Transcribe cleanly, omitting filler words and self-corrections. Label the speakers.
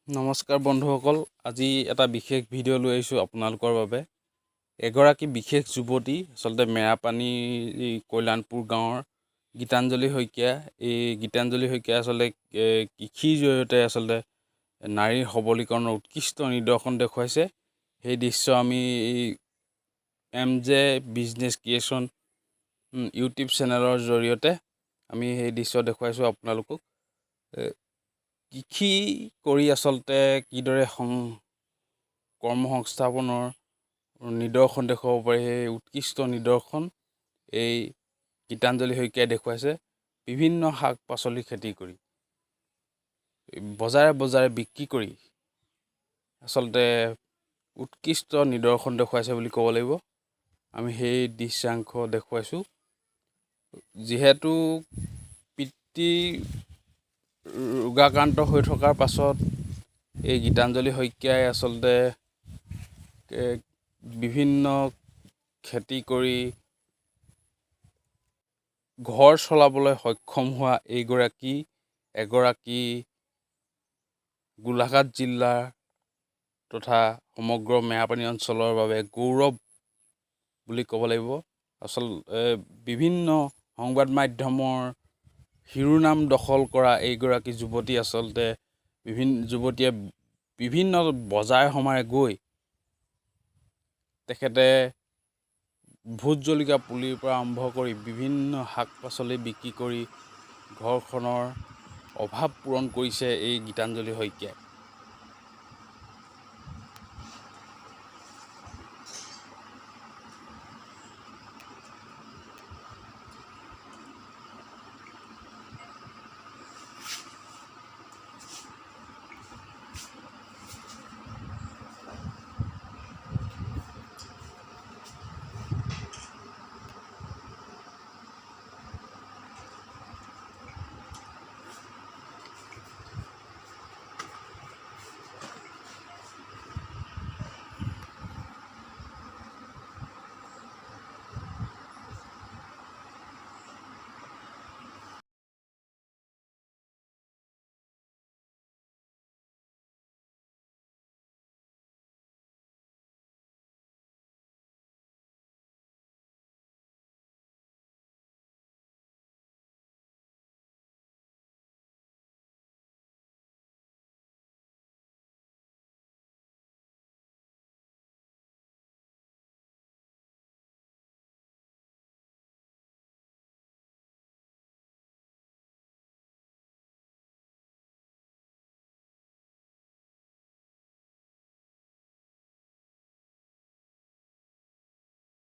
Speaker 1: নমস্কাৰ বন্ধুসকল, আজি এটা বিশেষ ভিডিঅ' লৈ আহিছোঁ আপোনালোকৰ বাবে। এগৰাকী বিশেষ যুৱতী, আচলতে মেৰাপানী কল্যাণপুৰ গাঁৱৰ গীতাঞ্জলি শইকীয়া। এই গীতাঞ্জলি শইকীয়া আচলতে কৃষিৰ জৰিয়তে আচলতে নাৰীৰ সবলীকৰণৰ উৎকৃষ্ট নিদৰ্শন দেখুৱাইছে। সেই দৃশ্য আমি MJ বিজনেছ ক্ৰিয়েশ্যন ইউটিউব চেনেলৰ জৰিয়তে আমি সেই দৃশ্য দেখুৱাইছোঁ আপোনালোকক। কৃষি কৰি আচলতে কিদৰে কৰ্মসংস্থাপনৰ নিদৰ্শন দেখুৱাব পাৰি, সেই উৎকৃষ্ট নিদৰ্শন এই গীতাঞ্জলি শইকীয়াই দেখুৱাইছে। বিভিন্ন শাক পাচলি খেতি কৰি বজাৰে বজাৰে বিক্ৰী কৰি আচলতে উৎকৃষ্ট নিদৰ্শন দেখুৱাইছে বুলি ক'ব লাগিব। আমি সেই দৃশ্যাংশ দেখুৱাইছোঁ। যিহেতু পিতৃ ৰোগাক্ৰান্ত হৈ থকাৰ পাছত এই গীতাঞ্জলি শইকীয়াই আচলতে বিভিন্ন খেতি কৰি ঘৰ চলাবলৈ সক্ষম হোৱা এগৰাকী গোলাঘাট জিলাৰ তথা সমগ্ৰ মেৰাপানী অঞ্চলৰ বাবে গৌৰৱ বুলি ক'ব লাগিব। বিভিন্ন সংবাদ মাধ্যমৰ শিৰোনাম দখল কৰা এইগৰাকী যুৱতী আচলতে যুৱতীয়ে বিভিন্ন বজাৰ সমাৰে গৈ তেখেতে ভোট জলকীয়া পুলিৰ পৰা আৰম্ভ কৰি বিভিন্ন শাক পাচলি বিক্ৰী কৰি ঘৰখনৰ অভাৱ পূৰণ কৰিছে এই গীতাঞ্জলি শইকীয়াই।